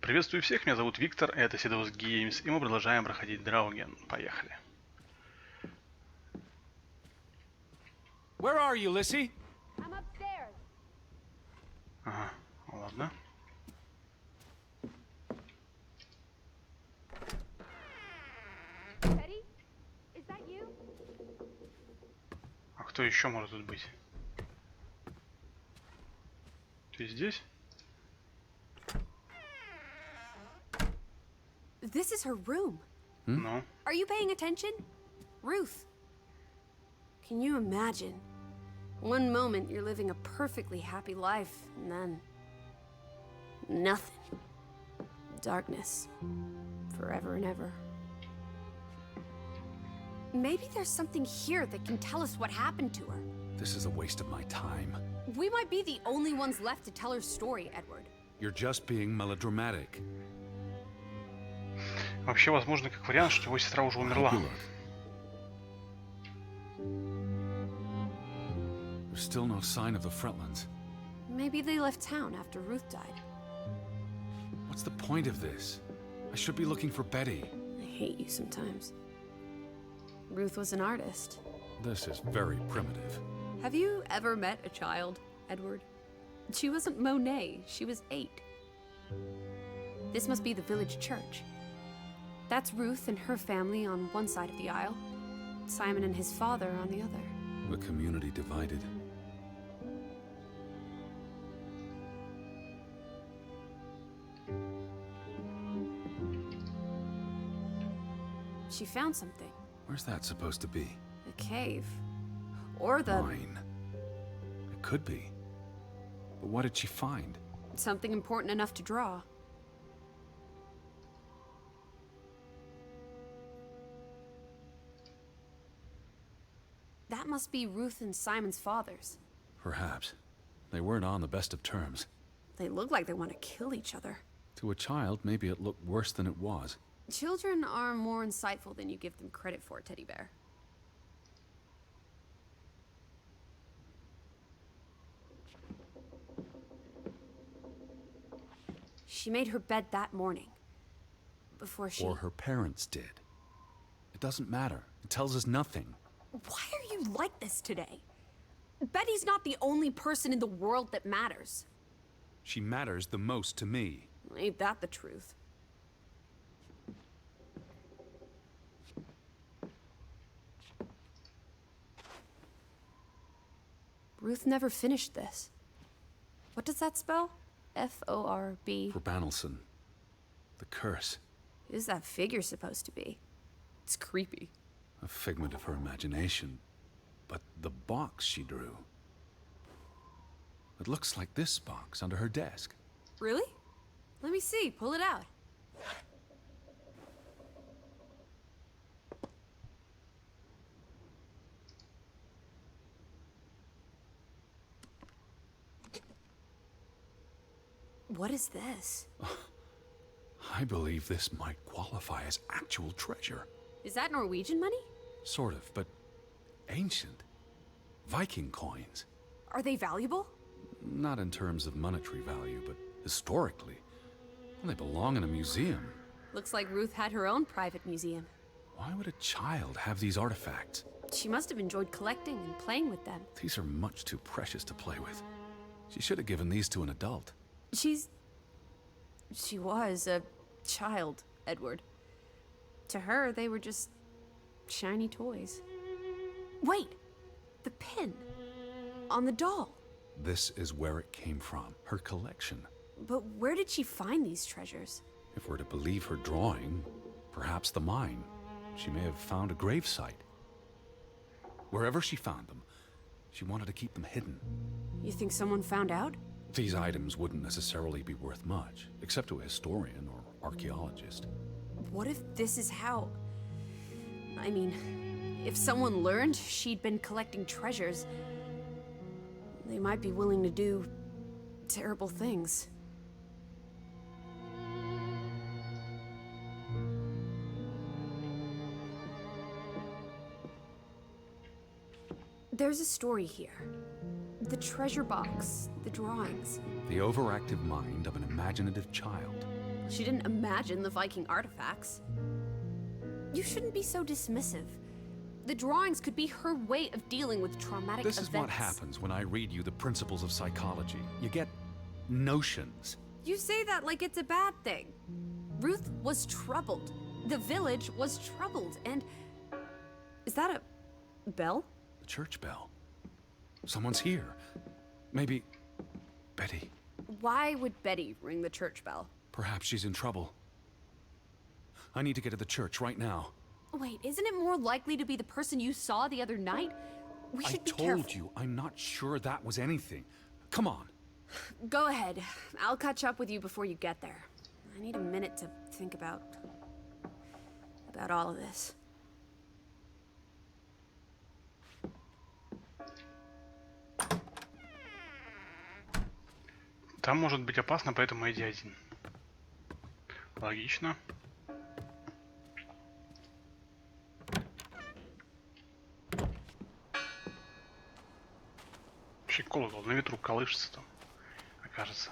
Приветствую всех, меня зовут Виктор, это Sedeus Games, и мы продолжаем проходить Draugen. Поехали. Where are you, Lissy? I'm upstairs. Ага, ладно. Teddy? Is that you? А кто еще может тут быть? Ты здесь? This is her room. Ну, Are you paying attention? Ruth. Can you imagine? One moment you're living a perfectly happy life, and then... nothing. Darkness. Forever and ever. Maybe there's something here that can tell us what happened to her. This is a waste of my time. We might be the only ones left to tell her story, Edward. You're just being melodramatic. вообще возможно как вариант, что его сестра уже умерла. There's still no sign of the Fretlands. Maybe they left town after Ruth died. What's the point of this? I should be looking for Betty. I hate you sometimes. Ruth was an artist. This is very primitive. Have you ever met a child, Edward? She wasn't Monet, she was 8. This must be the village church. That's Ruth and her family on one side of the aisle, Simon and his father on the other. The community divided. She found something. Where's that supposed to be? A cave. Or the... Mine. It could be. But what did she find? something important enough to draw. That must be Ruth and Simon's fathers. Perhaps. They weren't on the best of terms. They look like they want to kill each other. To a child, maybe it looked worse than it was. Children are more insightful than you give them credit for, Teddy Bear. She made her bed that morning. Before she... Or her parents did. It doesn't matter. It tells us nothing. Why are you like this today? Betty's not the only person in the world that matters. She matters the most to me. Ain't that the truth? Ruth never finished this. What does that spell? F-O-R-B. For Banelson. The curse. Who's that figure supposed to be? It's creepy. A figment of her imagination. But the box she drew... It looks like this box under her desk. Really? Let me see. Pull it out. What is this? I believe this might qualify as actual treasure. Is that Norwegian money? Sort of, but ancient. Viking coins. Are they valuable? Not in terms of monetary value, but historically. Well, they belong in a museum. Looks like Ruth had her own private museum. Why would a child have these artifacts? She must have enjoyed collecting and playing with them. These are much too precious to play with. She should have given these to an adult. She was a child, Edward. To her, they were just shiny toys. Wait! The pin. On the doll. This is where it came from, her collection. But where did she find these treasures? If we're to believe her drawing, perhaps the mine. She may have found a gravesite. Wherever she found them, she wanted to keep them hidden. You think someone found out? These items wouldn't necessarily be worth much, except to a historian or archaeologist. What if this is how... I mean, if someone learned she'd been collecting treasures, they might be willing to do terrible things. There's a story here. The treasure box, the drawings. The overactive mind of an imaginative child. She didn't imagine the Viking artifacts. You shouldn't be so dismissive. The drawings could be her way of dealing with traumatic events. This is what happens when I read you the principles of psychology. You get notions. You say that like it's a bad thing. Ruth was troubled. The village was troubled, and... Is that a bell? The church bell. Someone's here. Maybe... Betty. Why would Betty ring the church bell? Perhaps she's in trouble. I need to get to the church right now. Wait, isn't it more likely to be the person you saw the other night? We should be careful. I told you, I'm not sure that was anything. Come on. Go ahead. I'll catch up with you before you get there. I need a minute to think about all of this. Там может быть опасно, поэтому иди один. Логично. Вообще колокол на ветру колышется там, окажется.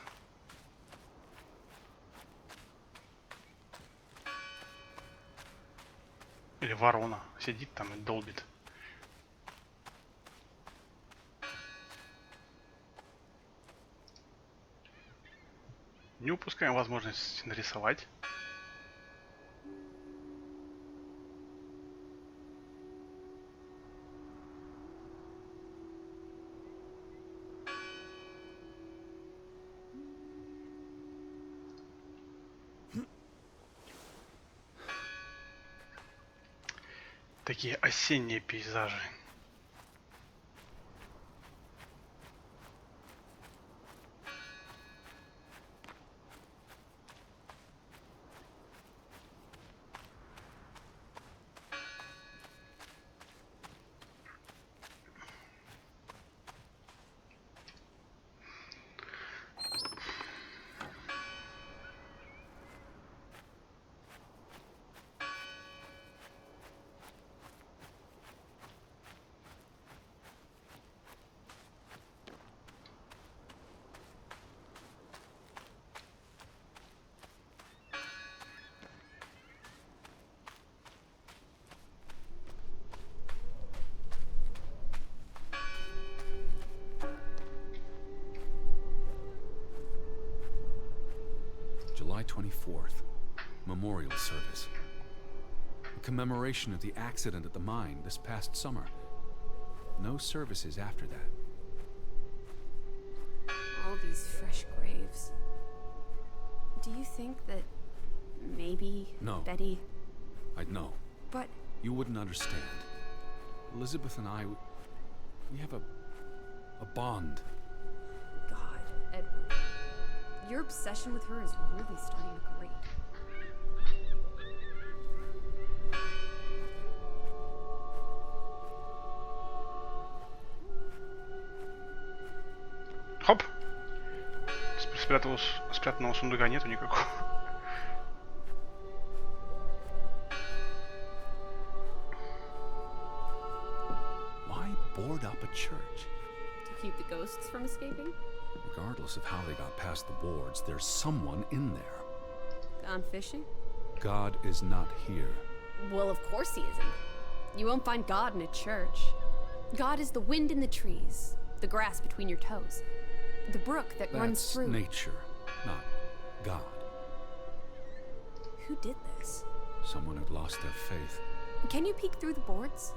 Или ворона сидит там и долбит. Не упускаем возможность нарисовать. Такие осенние пейзажи. July 24th, memorial service. A commemoration of the accident at the mine this past summer. No services after that. All these fresh graves. Do you think that maybe No. Betty... I'd know. But... You wouldn't understand. Elizabeth and I, we have a bond. God, Edward. Your obsession with her is really starting to grate. Хоп! Спрятанного сундука нету никакого. Why board up a church? To keep the ghosts from escaping? Regardless of how they got past the boards, there's someone in there. Gone fishing? God is not here. Well, of course he isn't. You won't find God in a church. God is the wind in the trees, the grass between your toes, the brook that runs That's through... nature, not God. Who did this? Someone who'd lost their faith. Can you peek through the boards?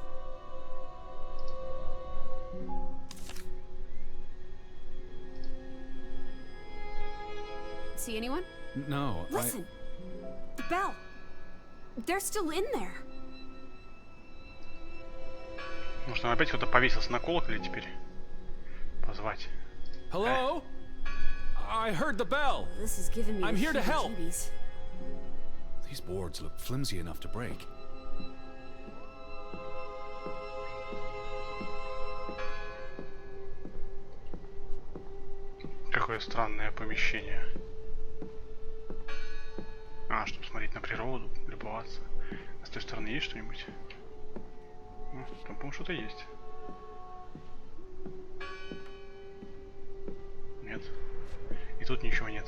See anyone? No, Listen! The bell! They're still in there! Может, он опять кто-то повесился на колоколе теперь? Позвать. Hello? I heard the bell. This is giving me I'm the here to help. heebie-jeebies. These boards look flimsy enough to break. Какое странное помещение. А, чтобы смотреть на природу, любоваться. А с той стороны есть что-нибудь? Ну, там, по-моему, что-то есть. Нет. И тут ничего нет.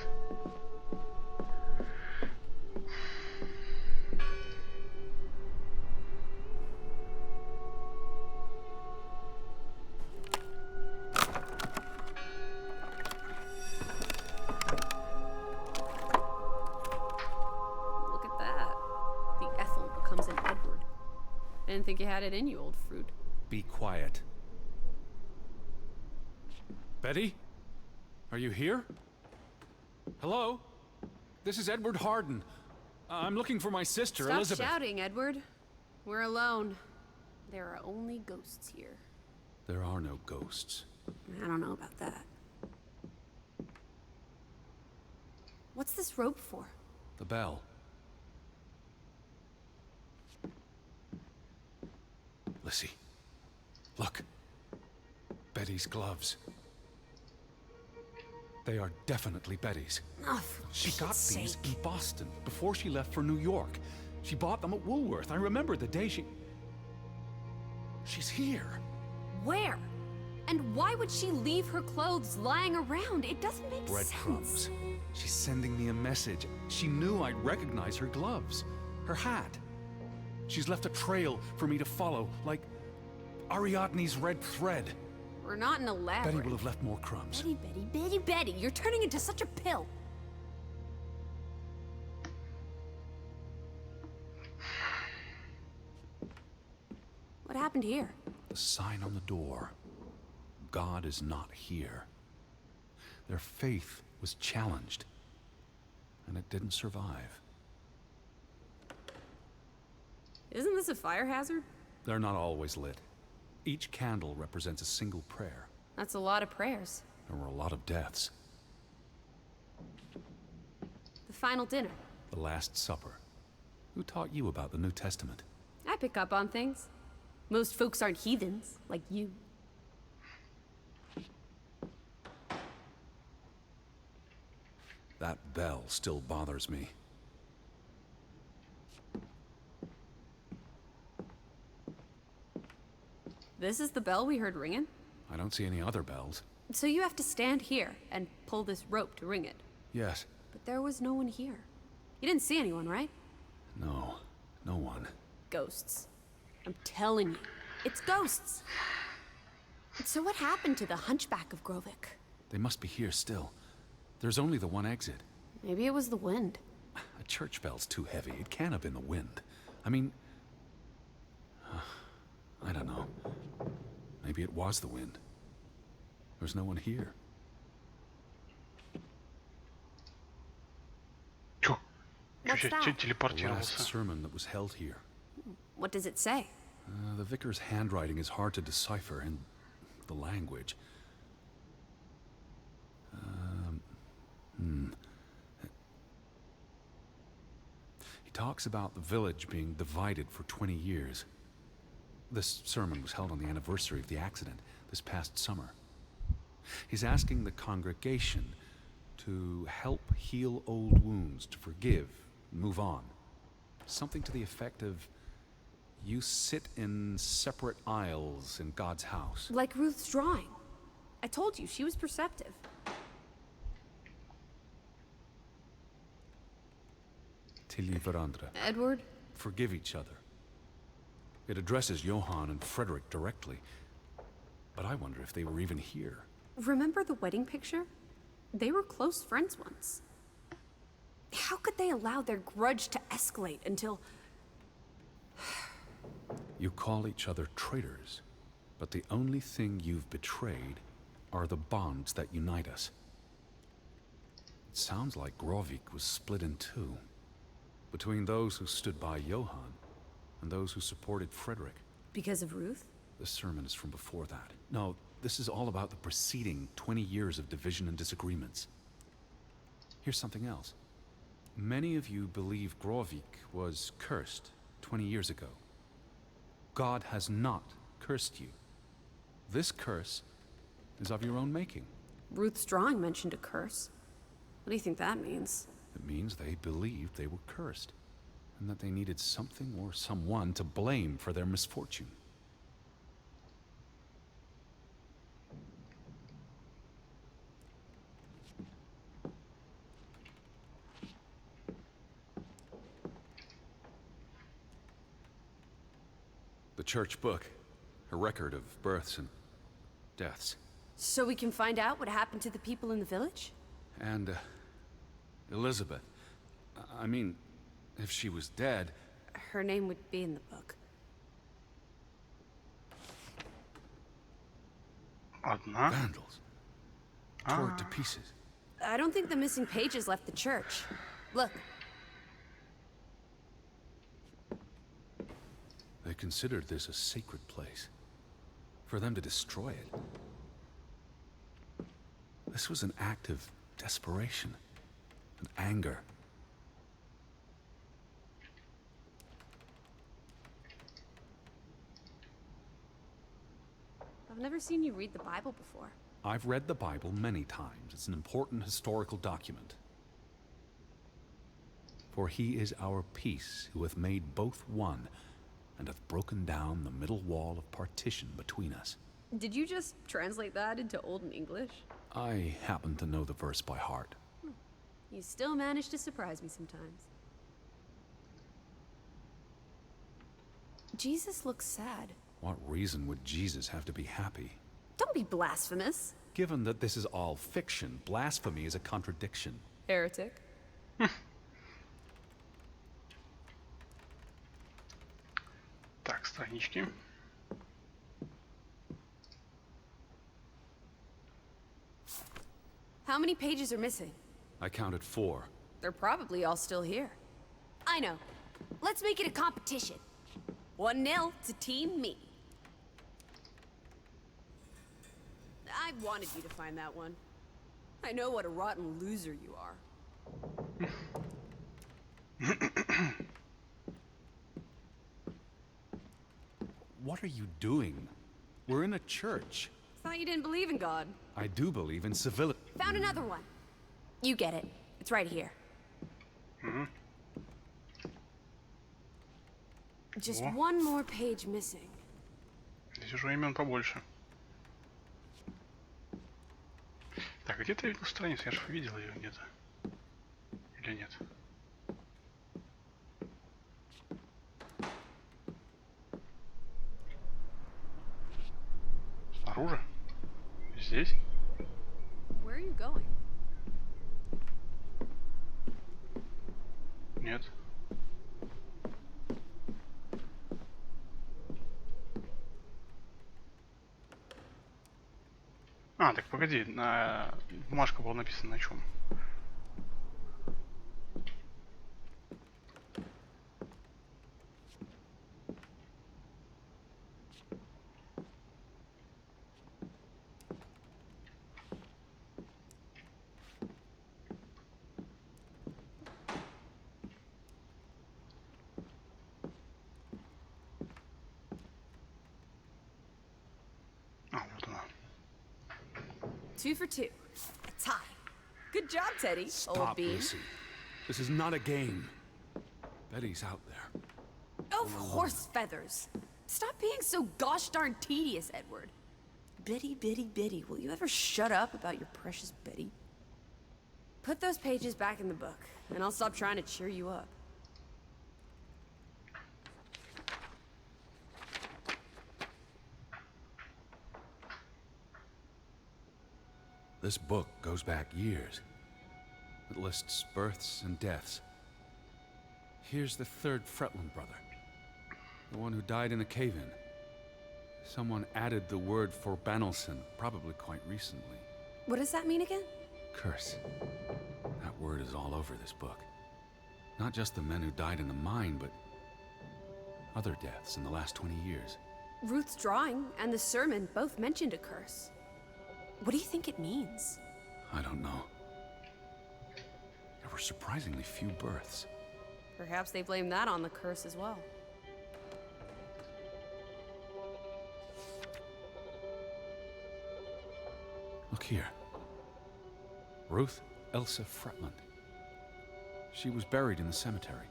Didn't think you had it in you, old fruit. Be quiet. Betty? Are you here? Hello? This is Edward Harden. I'm looking for my sister, Stop Elizabeth. shouting, Edward. We're alone. There are only ghosts here. There are no ghosts. I don't know about that. What's this rope for? The bell. Lissy, look. Betty's gloves. They are definitely Betty's. Oh, for She got Pete's these sake. in Boston before she left for New York. She bought them at Woolworth. I remember the day She's here. Where? And why would she leave her clothes lying around? It doesn't make sense. Breadcrumbs. She's sending me a message. She knew I'd recognize her gloves, her hat. She's left a trail for me to follow, like Ariadne's red thread. We're not in a labyrinth. Betty will have left more crumbs. Betty, you're turning into such a pill. What happened here? The sign on the door. God is not here. Their faith was challenged, and it didn't survive. Isn't this a fire hazard? They're not always lit. Each candle represents a single prayer. That's a lot of prayers. There were a lot of deaths. The final dinner. The Last Supper. Who taught you about the New Testament? I pick up on things. Most folks aren't heathens, like you. That bell still bothers me. This is the bell we heard ringing? I don't see any other bells. So you have to stand here and pull this rope to ring it. Yes. But there was no one here. You didn't see anyone, right? No. No one. Ghosts. I'm telling you, it's ghosts. So what happened to the Hunchback of Grovik? They must be here still. There's only the one exit. Maybe it was the wind. A church bell's too heavy. It can't have been the wind. I mean... I don't know. Maybe it was the wind. There's no one here. Чё? What's Чё that? The last телепортировался? sermon that was held here. What does it say? The vicar's handwriting is hard to decipher, and the language. He talks about the village being divided for 20 years. This sermon was held on the anniversary of the accident this past summer. He's asking the congregation to help heal old wounds, to forgive, move on. Something to the effect of, you sit in separate aisles in God's house. Like Ruth's drawing. I told you, she was perceptive. Tilly Verandra. Edward? Forgive each other. It addresses Johann and Frederick directly. But I wonder if they were even here. Remember the wedding picture? They were close friends once. How could they allow their grudge to escalate until... You call each other traitors, but the only thing you've betrayed are the bonds that unite us. It sounds like Grovik was split in two, between those who stood by Johann and those who supported Frederick. Because of Ruth? The sermon is from before that. No, this is all about the preceding 20 years of division and disagreements. Here's something else. Many of you believe Grovik was cursed 20 years ago. God has not cursed you. This curse is of your own making. Ruth's drawing mentioned a curse. What do you think that means? It means they believed they were cursed, and that they needed something or someone to blame for their misfortune. The church book, a record of births and deaths. So we can find out what happened to the people in the village? And, Elizabeth. I mean, if she was dead... Her name would be in the book. Одна? Vandals. Tore it to pieces. I don't think the missing pages left the church. Look. They considered this a sacred place. For them to destroy it. This was an act of desperation. And anger. I've never seen you read the Bible before. I've read the Bible many times. It's an important historical document. For he is our peace, who hath made both one, and hath broken down the middle wall of partition between us. Did you just translate that into Old English? I happen to know the verse by heart. You still manage to surprise me sometimes. Jesus looks sad. What reason would Jesus have to be happy? Don't be blasphemous. Given that this is all fiction, blasphemy is a contradiction. Heretic. Так, странички. How many pages are missing? I counted 4. They're probably all still here. I know. Let's make it a competition. 1-0 to Team Me. I wanted you to find that one. I know what a rotten loser you are. What are you doing? We're in a church. Thought you didn't believe in God. I do believe in civility. Found another one. You get it. It's right here. Just О. one more page missing. Здесь уже имен побольше. Так, где-то я видел страницу, я же видел ее где-то. Или нет? Снаружи? Здесь? Where are you going? Нет. А, так погоди, на бумажка была написана на чем? А, вот она. 2 for 2. A tie. Good job, Teddy. Old Stop, bean. Lucy. This is not a game. Betty's out there. Of horse feathers. Stop being so gosh darn tedious, Edward. Biddy, biddy, biddy. Will you ever shut up about your precious Betty? Put those pages back in the book, and I'll stop trying to cheer you up. This book goes back years. It lists births and deaths. Here's the 3rd Fretland brother. The one who died in a cave-in. Someone added the word for Banelson, probably quite recently. What does that mean again? Curse. That word is all over this book. Not just the men who died in the mine, but other deaths in the last 20 years. Ruth's drawing and the sermon both mentioned a curse. What do you think it means? I don't know. There were surprisingly few births. Perhaps they blame that on the curse as well. Look here. Ruth Elsa Fretland. She was buried in the cemetery.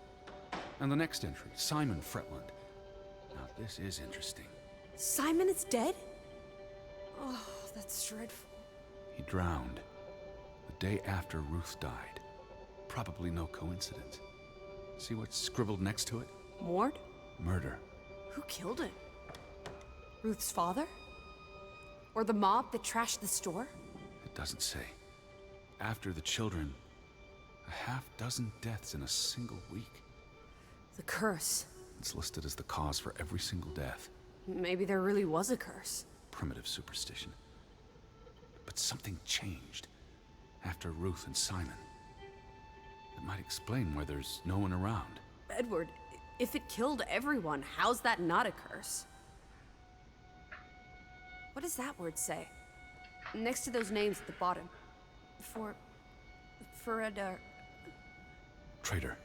And the next entry, Simon Fretland. Now this is interesting. Simon is dead? Oh, that's dreadful. He drowned the day after Ruth died. Probably no coincidence. See what's scribbled next to it? Mord? Murder. Who killed him? Ruth's father? Or the mob that trashed the store? It doesn't say. After the children, a half-dozen deaths in a single week. The curse. It's listed as the cause for every single death. Maybe there really was a curse. Primitive superstition. but something changed after Ruth and Simon. It might explain why there's no one around. Edward, if it killed everyone, how's that not a curse? What does that word say? Next to those names at the bottom. For a Traitor.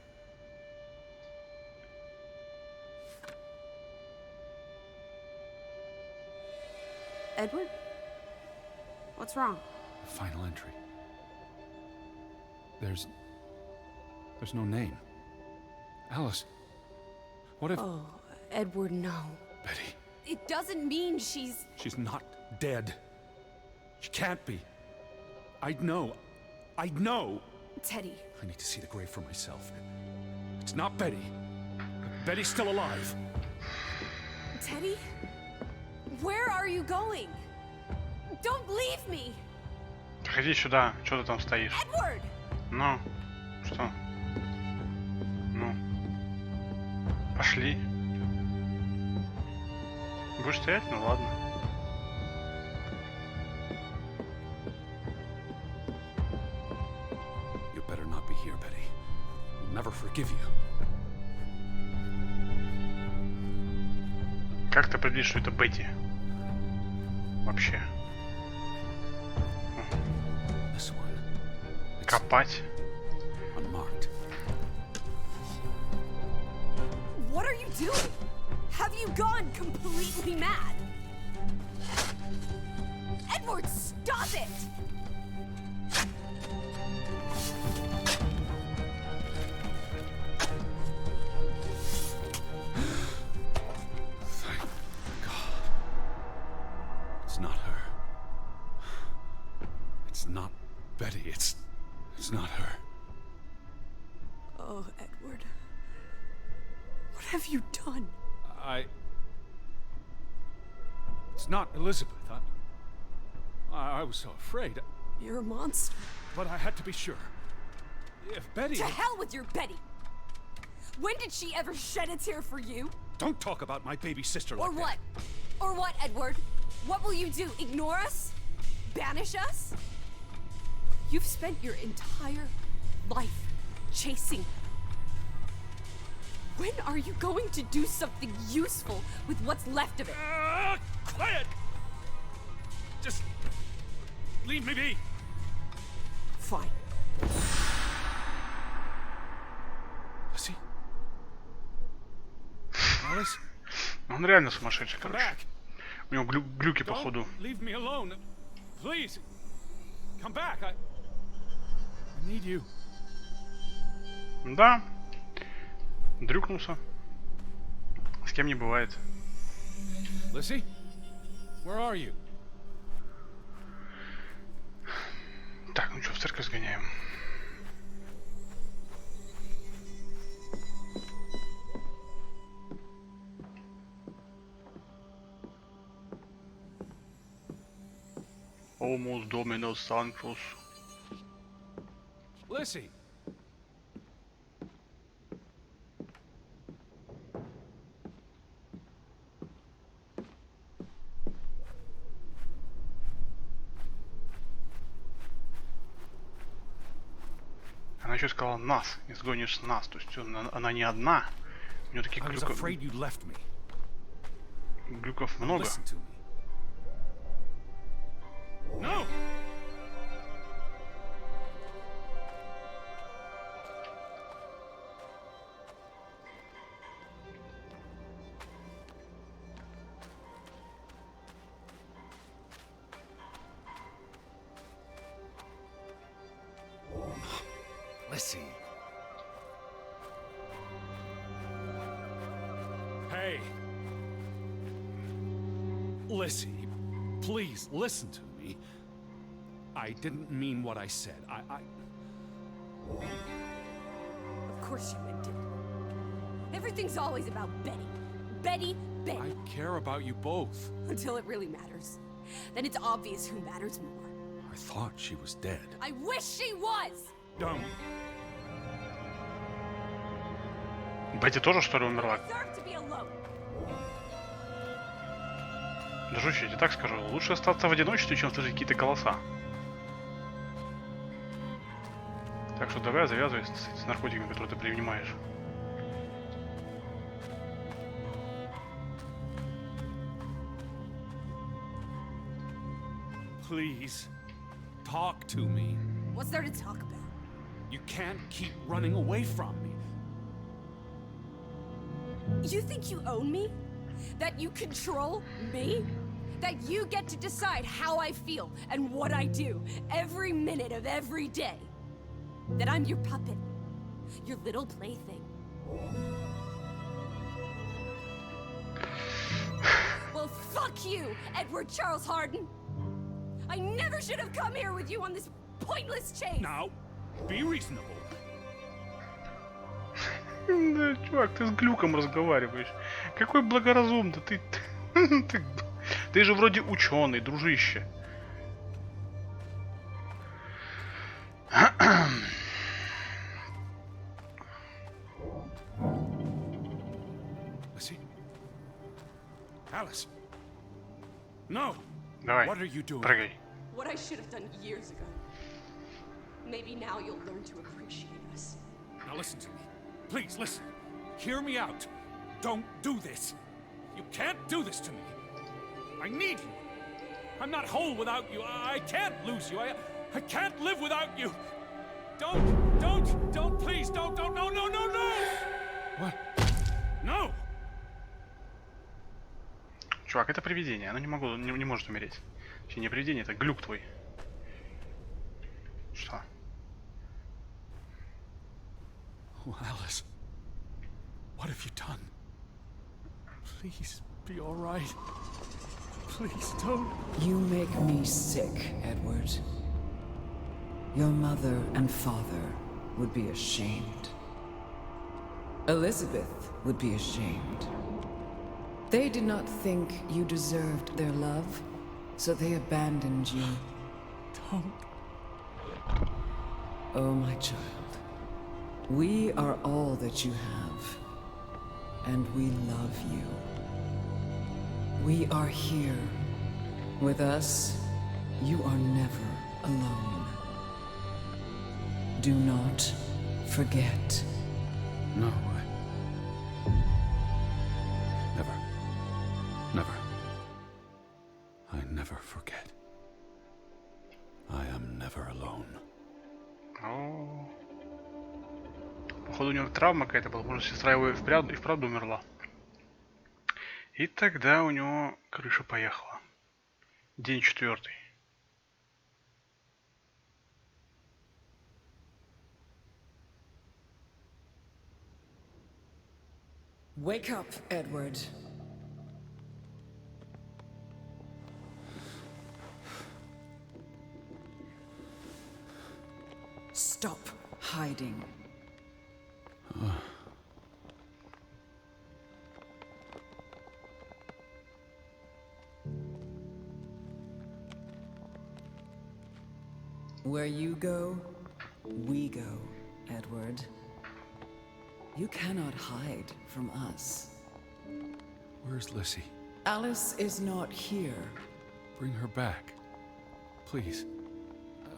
Edward? What's wrong? The final entry. There's no name. Alice, what if... Oh, Edward, no. Betty. It doesn't mean she's... She's not dead. She can't be. I'd know. Teddy. I need to see the grave for myself. It's not Betty. Betty's still alive. Teddy? Where are you going? Don't leave me! Приходи сюда, что ты там стоишь? Edward! Ну, что? Ну, пошли. Будешь стоять? Ну ладно. You better not be here, Betty. I'll never forgive you. Как ты определишь, что это Бетти? Вообще. This one. It's Копать. unmarked. What are you doing? Have you gone completely mad? Edward, stop it! Thank God. It's not her. It's not Betty. It's not her. Oh, Edward. What have you done? It's not Elizabeth. I was so afraid. You're a monster. But I had to be sure. If Betty... To hell with your Betty! When did she ever shed a tear for you? Don't talk about my baby sister like Or what? Or what, Edward? What will you do? Ignore us? Banish us? You've spent your entire life chasing. When are you going to do something useful with what's left of it? Quiet! Just leave me be. Fine. See? Alice? Он реально сумасшедший, Come короче. back. У него глюки, походу. Don't leave me alone. Please. Come back. I need you. Да. Дрюкнулся. С кем не бывает. Lissy? Where are you? Так, ну что, в церковь сгоняем. Almost Dominus Sanctus. Lissy. Она еще сказала нас, изгонишь нас. То есть она не одна. У нее таких I was afraid you left me. глюков много. Listen to me. No! Lissy. Hey. Lissy, please listen to me. I didn't mean what I said. Of course you meant it. Everything's always about Betty. Betty, Betty. I care about you both. Until it really matters. Then it's obvious who matters more. I thought she was dead. I wish she was! Don't. Бетти тоже, что ли, умерла? Deserve to be alone. Дружище, я тебе так скажу. Лучше остаться в одиночестве, чем слышать какие-то голоса. Так что давай завязывай с наркотиками, которые ты принимаешь. Please, talk to me. What's there to talk about? You can't keep running away from me. You think you own me? That you control me? That you get to decide how I feel and what I do every minute of every day? That I'm your puppet, your little plaything? Well, fuck you, Edward Charles Harden! I never should have come here with you on this pointless chase! Now, be reasonable. Да, чувак, ты с глюком разговариваешь. Какой благоразумный, ты же вроде ученый, дружище. Lizzie? Alice? No! Давай, What are you doing? прыгай. What I should have done years ago. Maybe now you'll learn to appreciate us. Now listen to me. Please, listen. Hear me out. Don't do this. You can't do this to me. I need you. I'm not whole without you. I can't lose you. I can't live without you. Don't, please, don't, no. What? No! Чувак, это привидение, оно не может умереть. Вообще не привидение, это глюк твой. Что? Oh, Alice. What have you done? Please, be all right. Please, don't. You make me sick, Edward. Your mother and father would be ashamed. Elizabeth would be ashamed. They did not think you deserved their love, so they abandoned you. Don't. Oh, my child. We are all that you have, and we love you. We are here. With us, you are never alone. Do not forget. No, Never. I never forget. I am never alone. О, походу у него травма какая-то была, может сестра его и вправду умерла. И тогда у него крыша поехала. День 4. Wake up, Edward. Stop hiding. Where you go, we go, Edward. You cannot hide from us. Where's Lizzie? Alice is not here. Bring her back. Please.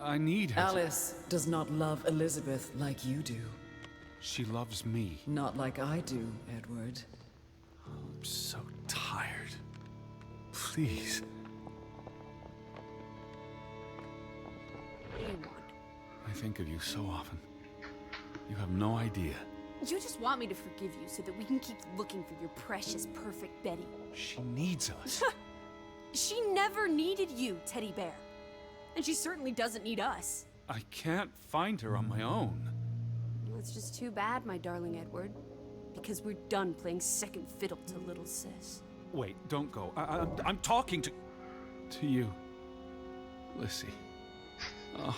I need her. Alice does not love Elizabeth like you do. She loves me. Not like I do, Edward. I'm so tired. Please. What do you want? I think of you so often. You have no idea. You just want me to forgive you so that we can keep looking for your precious, perfect Betty. She needs us. She never needed you, Teddy Bear. And she certainly doesn't need us. I can't find her on my own. Well, it's just too bad, my darling Edward. Because we're done playing second fiddle to little sis. Wait, don't go. I'm talking to you, Lizzie. Oh.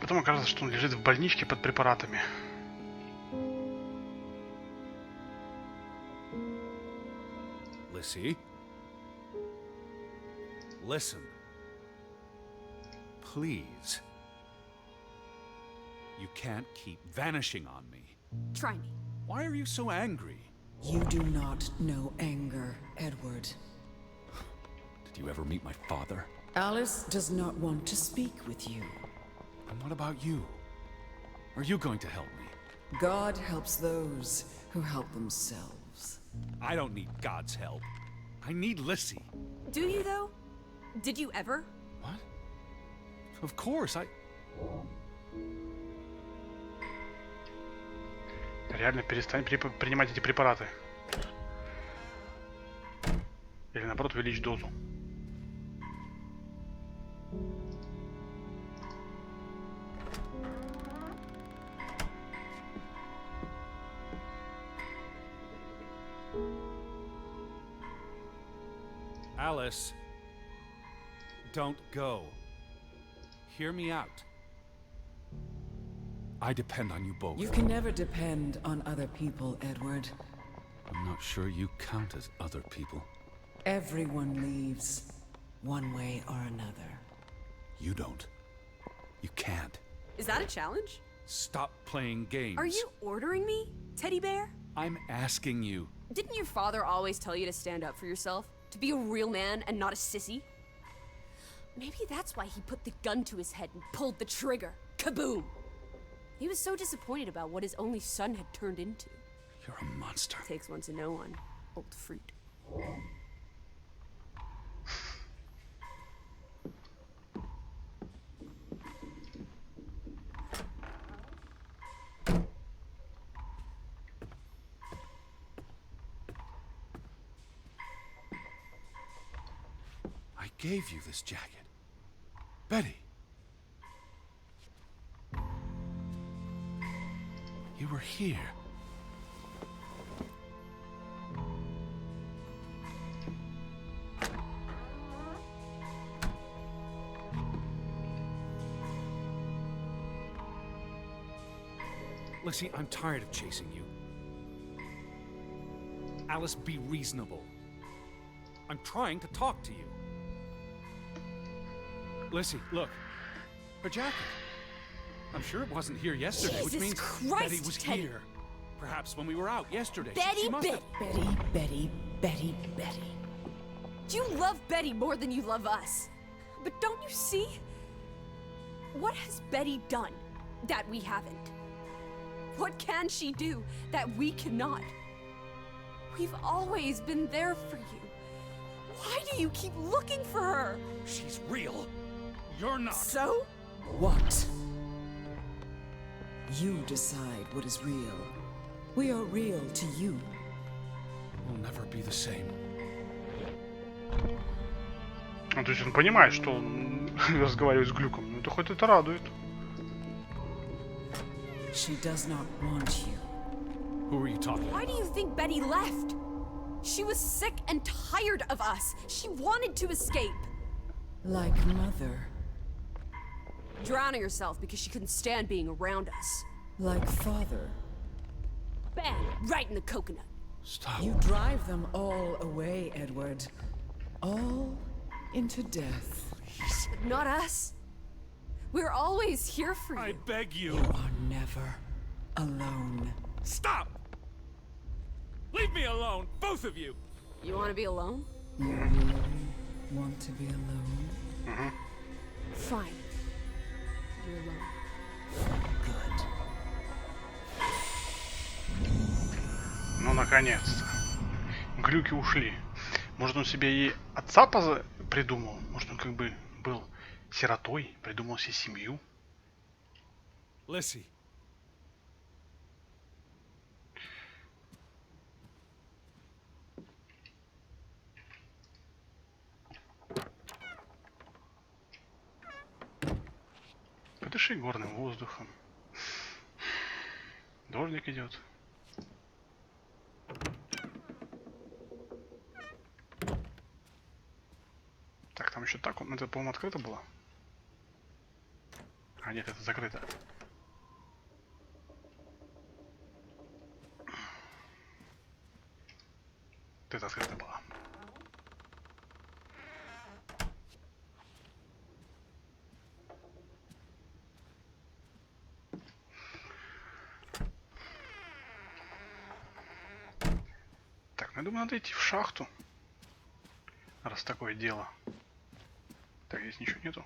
Потом окажется, что он лежит в больничке под препаратами. Lizzie? Listen. Please. You can't keep vanishing on me. Try me. Why are you so angry? You do not know anger, Edward. Did you ever meet my father? Alice does not want to speak with you. And what about you? Are you going to help me? God helps those who help themselves. I don't need God's help. I need Lissy. Do you, though? Did you ever? What? Of course, Реально перестань принимать эти препараты. Или наоборот увеличь дозу. Alice, don't go. Hear me out. I depend on you both. You can never depend on other people, Edward. I'm not sure you count as other people. Everyone leaves, one way or another. You don't. You can't. Is that a challenge? Stop playing games. Are you ordering me, teddy bear? I'm asking you. Didn't your father always tell you to stand up for yourself? To be a real man and not a sissy? Maybe that's why he put the gun to his head and pulled the trigger. Kaboom! He was so disappointed about what his only son had turned into. You're a monster. Takes one to know one. Old fruit. I gave you this jacket. Betty. You were here. Lissy, I'm tired of chasing you. Alice, be reasonable. I'm trying to talk to you. Lissy, look. Her jacket. I'm sure it wasn't here yesterday, which Jesus means Christ, Betty was Teddy. here. Perhaps when we were out yesterday. Betty, She must Betty. have... Betty. You love Betty more than you love us. But don't you see? What has Betty done that we haven't? What can she do that we cannot? We've always been there for you. Why do you keep looking for her? She's real. You're not. So? What? You decide what is real. We are real to you. We'll never be the same. Ну, то есть он понимает, что он разговаривает с глюком. Ну, это хоть это радует. She does not want you. Who are you talking Why do you think Betty left? She was sick and tired of us. She wanted to escape. Like mother. Drowning herself because she couldn't stand being around us. Like father. Bam! Right in the coconut. Stop. You drive them all away, Edward. All into death. But not us. We're always here for you. I beg you. You are never alone. Stop! Leave me alone, both of you! You want to be alone? You really want to be alone? Fine. You're alone. Good. Ну, наконец-то. Глюки ушли. Может, он себе и отца придумал? Может, он как бы был сиротой, придумал себе семью? Lissy. Подыши горным воздухом. Дождик идет. Так, там еще так, это, по-моему, открыто было. А, нет, это закрыто. Вот это открыто было. Я думаю, надо идти в шахту. Раз такое дело. Так, здесь ничего нету.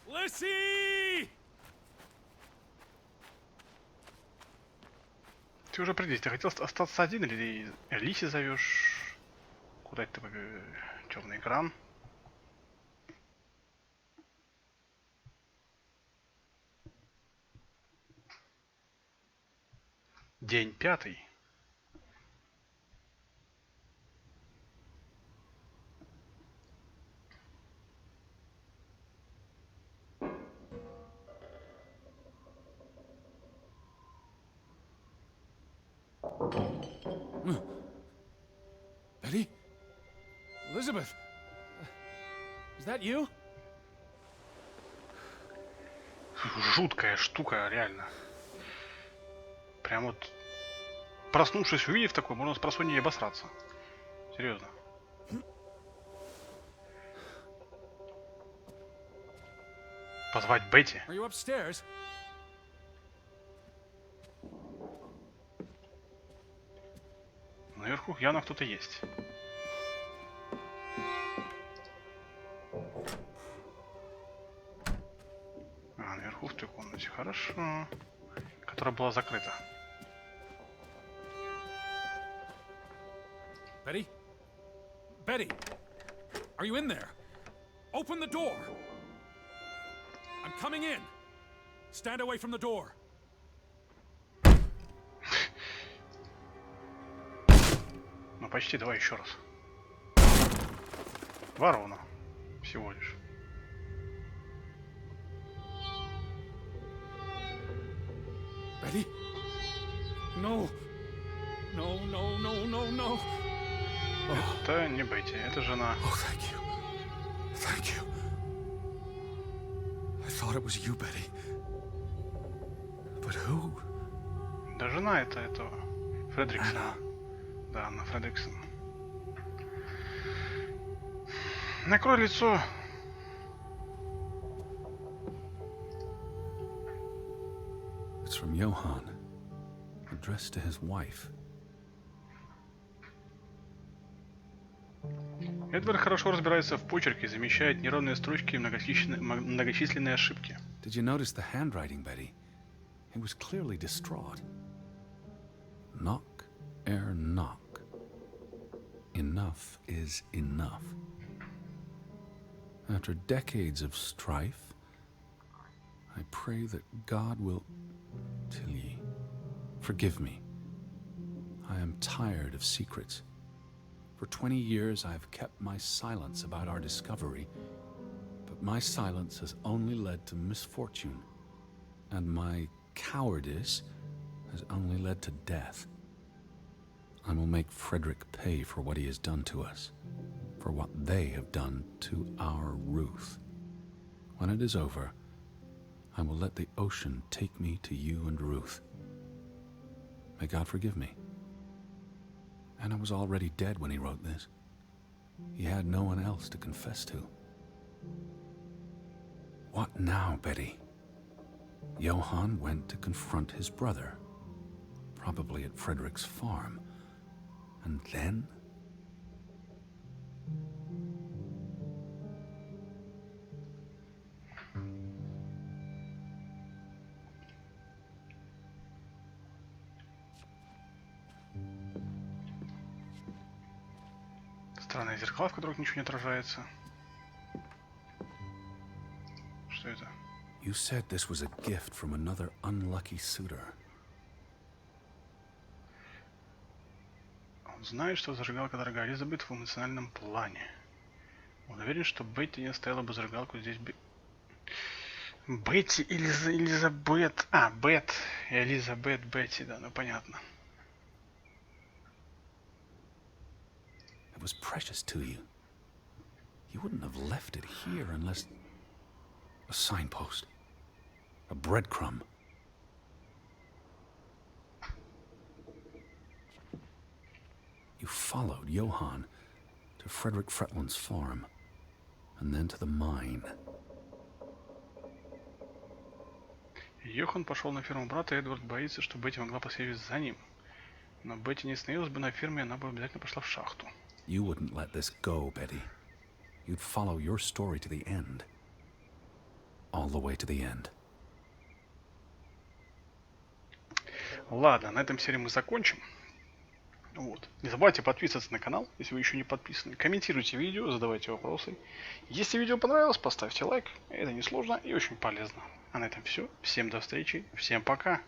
Lissy! Ты уже определись, ты хотел остаться один или Лиси зовешь? Куда это черный экран? День 5. Betty? Elizabeth? Is that you? Жуткая штука, реально. Прям вот, проснувшись, увидев такое, можно с просонья и обосраться. Серьезно. Позвать Бетти? Are you upstairs? Наверху явно кто-то есть. А, наверху в той комнате. Хорошо. Которая была закрыта. Betty? Betty? Are you in there? Open the door! I'm coming in! Stand away from the door! Ну почти, давай еще раз. Ворона. Всего лишь. Betty? No! No, no, no, no, no! Это не Бетти, это жена. Oh, thank you. Thank you. I thought it was you, Betty. But who? Да жена это этого. Фредриксона. Да, Анна Фредриксон. Накрой лицо. It's from Johann, addressed to his wife. Эдвард хорошо разбирается в почерке и замечает неровные строчки и многочисленные ошибки. Did you notice the handwriting, Betty? He was clearly distraught. Knock, ere knock. Enough is enough. After decades of strife, I pray that God will... Tilly, forgive me. I am tired of secrets. For 20 years, I've kept my silence about our discovery, but my silence has only led to misfortune, and my cowardice has only led to death. I will make Frederick pay for what he has done to us, for what they have done to our Ruth. When it is over, I will let the ocean take me to you and Ruth. May God forgive me. Anna was already dead when he wrote this. He had no one else to confess to. What now, Betty? Johann went to confront his brother, probably at Frederick's farm. And then? Странные зеркала, в которых ничего не отражается. Что это? You said this was a gift from another unlucky suitor. Он знает, что зажигалка дорога Элизабет в эмоциональном плане. Он уверен, что Бетти не оставила бы зажигалку здесь. Бетти или Элизабет. А, Бет. Элизабет, Бетти, да, ну понятно. It was precious to you. You wouldn't have left it here unless... A signpost. A breadcrumb. You followed Johann to Frederick Fretland's farm, and then to the mine. Йохан пошел на ферму брата, и Эдвард боится, что Бетти могла последовать за ним. Но Бетти не остановилась бы на ферме, она бы обязательно пошла в шахту. You wouldn't let this go, Betty. You'd follow your story to the end. All the way to the end. Ладно, на этом серии мы закончим. Вот. Не забывайте подписываться на канал, если вы еще не подписаны. Комментируйте видео, задавайте вопросы. Если видео понравилось, поставьте лайк. Это несложно и очень полезно. А на этом все. Всем до встречи. Всем пока.